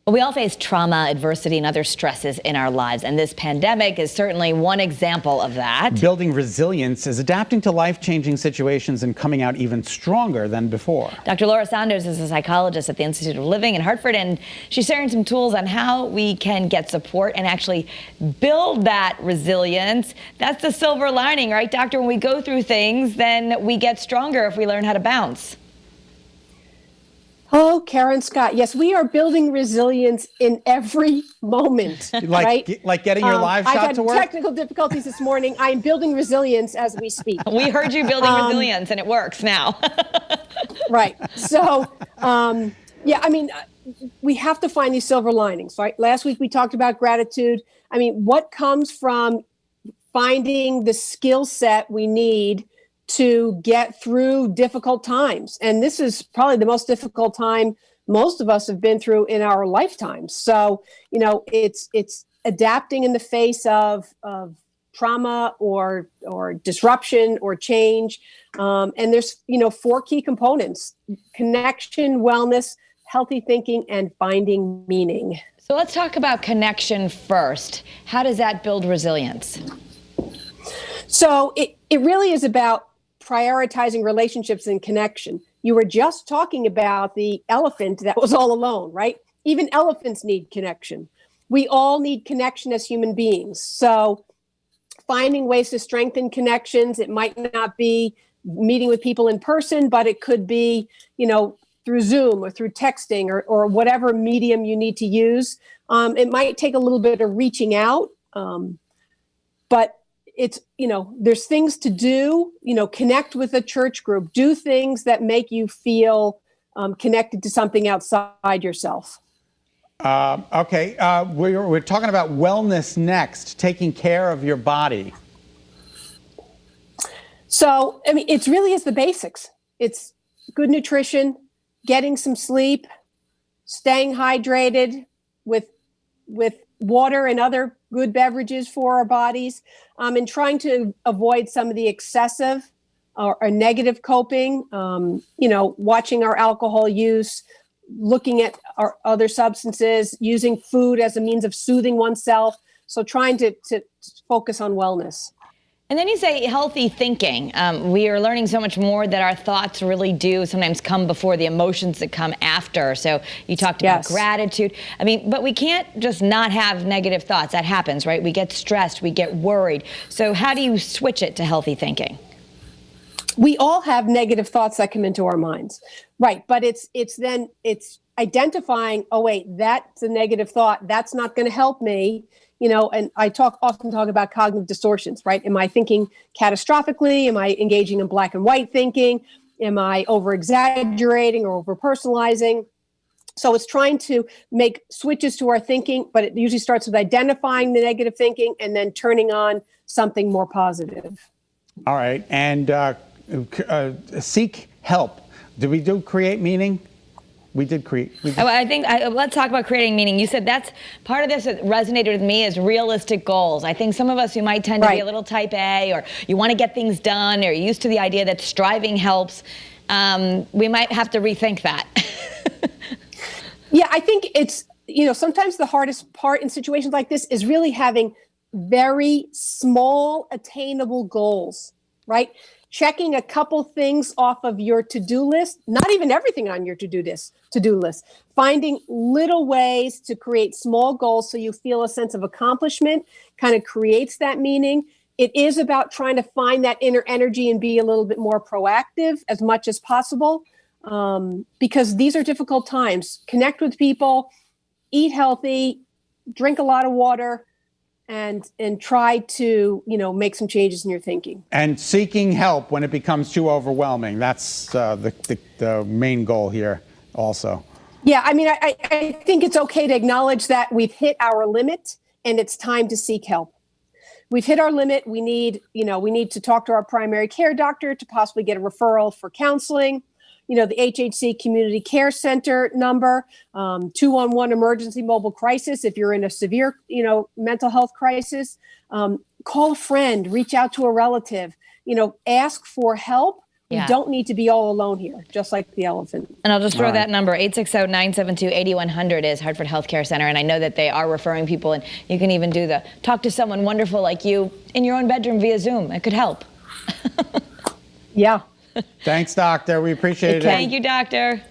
Well, we all face trauma, adversity, and other stresses in our lives, and this pandemic is certainly one example of that. Building resilience is adapting to life-changing situations and coming out even stronger than before. Dr. Laura Saunders is a psychologist at the Institute of Living in Hartford, and she's sharing some tools on how we can get support and actually build that resilience. That's the silver lining, right, Doctor? When we go through things, then we get stronger if we learn how to bounce. Oh, Karen Scott. Yes, we are building resilience in every moment. Right? Like getting your live shot to work? I've had technical difficulties this morning. I am building resilience as we speak. We heard you building resilience, and it works now. Right. So, yeah, I mean, we have to find these silver linings, right? Last week we talked about gratitude. I mean, what comes from finding the skill set we need to get through difficult times. And this is probably the most difficult time most of us have been through in our lifetimes. So, you know, it's adapting in the face of trauma or disruption or change. And there's, you know, 4 key components: connection, wellness, healthy thinking, and finding meaning. So let's talk about connection first. How does that build resilience? So it really is about prioritizing relationships and connection. You were just talking about the elephant that was all alone, right? Even elephants need connection. We all need connection as human beings. So finding ways to strengthen connections, it might not be meeting with people in person, but it could be, you know, through Zoom or through texting or whatever medium you need to use. It might take a little bit of reaching out, but it's, you know, there's things to do, you know, connect with a church group, do things that make you feel connected to something outside yourself. Okay, we're talking about wellness next, taking care of your body. So, I mean, it really is the basics. It's good nutrition, getting some sleep, staying hydrated with water and other good beverages for our bodies, and trying to avoid some of the excessive or negative coping, you know, watching our alcohol use, looking at our other substances, using food as a means of soothing oneself. So trying to focus on wellness. And then you say healthy thinking. We are learning so much more that our thoughts really do sometimes come before the emotions that come after. So you talked about gratitude. I mean, but we can't just not have negative thoughts. That happens, right? We get stressed, we get worried. So how do you switch it to healthy thinking? We all have negative thoughts that come into our minds, right? But it's identifying, oh wait, that's a negative thought. That's not going to help me. You know, and I often talk about cognitive distortions, right? Am I thinking catastrophically? Am I engaging in black and white thinking? Am I over exaggerating or over personalizing? So it's trying to make switches to our thinking, but it usually starts with identifying the negative thinking and then turning on something more positive. All right, and seek help. Did we do create meaning? We did create. I think let's talk about creating meaning. You said that's part of this that resonated with me is realistic goals. I think some of us who might tend to be a little type A, or you want to get things done, or you're used to the idea that striving helps. We might have to rethink that. Yeah, I think it's, you know, sometimes the hardest part in situations like this is really having very small, attainable goals, right? Checking a couple things off of your to-do list, not even everything on your to-do list, finding little ways to create small goals so you feel a sense of accomplishment kind of creates that meaning. It is about trying to find that inner energy and be a little bit more proactive as much as possible, because these are difficult times. Connect with people, eat healthy, drink a lot of water, and try to, you know, make some changes in your thinking. And seeking help when it becomes too overwhelming. That's the main goal here also. Yeah, I mean, I think it's okay to acknowledge that we've hit our limit and it's time to seek help. We've hit our limit. We need to talk to our primary care doctor to possibly get a referral for counseling. You know, the HHC Community Care Center number, 211 emergency mobile crisis. If you're in a severe, you know, mental health crisis, call a friend, reach out to a relative, you know, ask for help We don't need to be all alone here, just like the elephant. And I'll just throw that number, 860-972-8100 is Hartford Healthcare Center. And I know that they are referring people, and you can even talk to someone wonderful like you in your own bedroom via Zoom. It could help. Yeah. Thanks, doctor. We appreciate it. Thank you, doctor.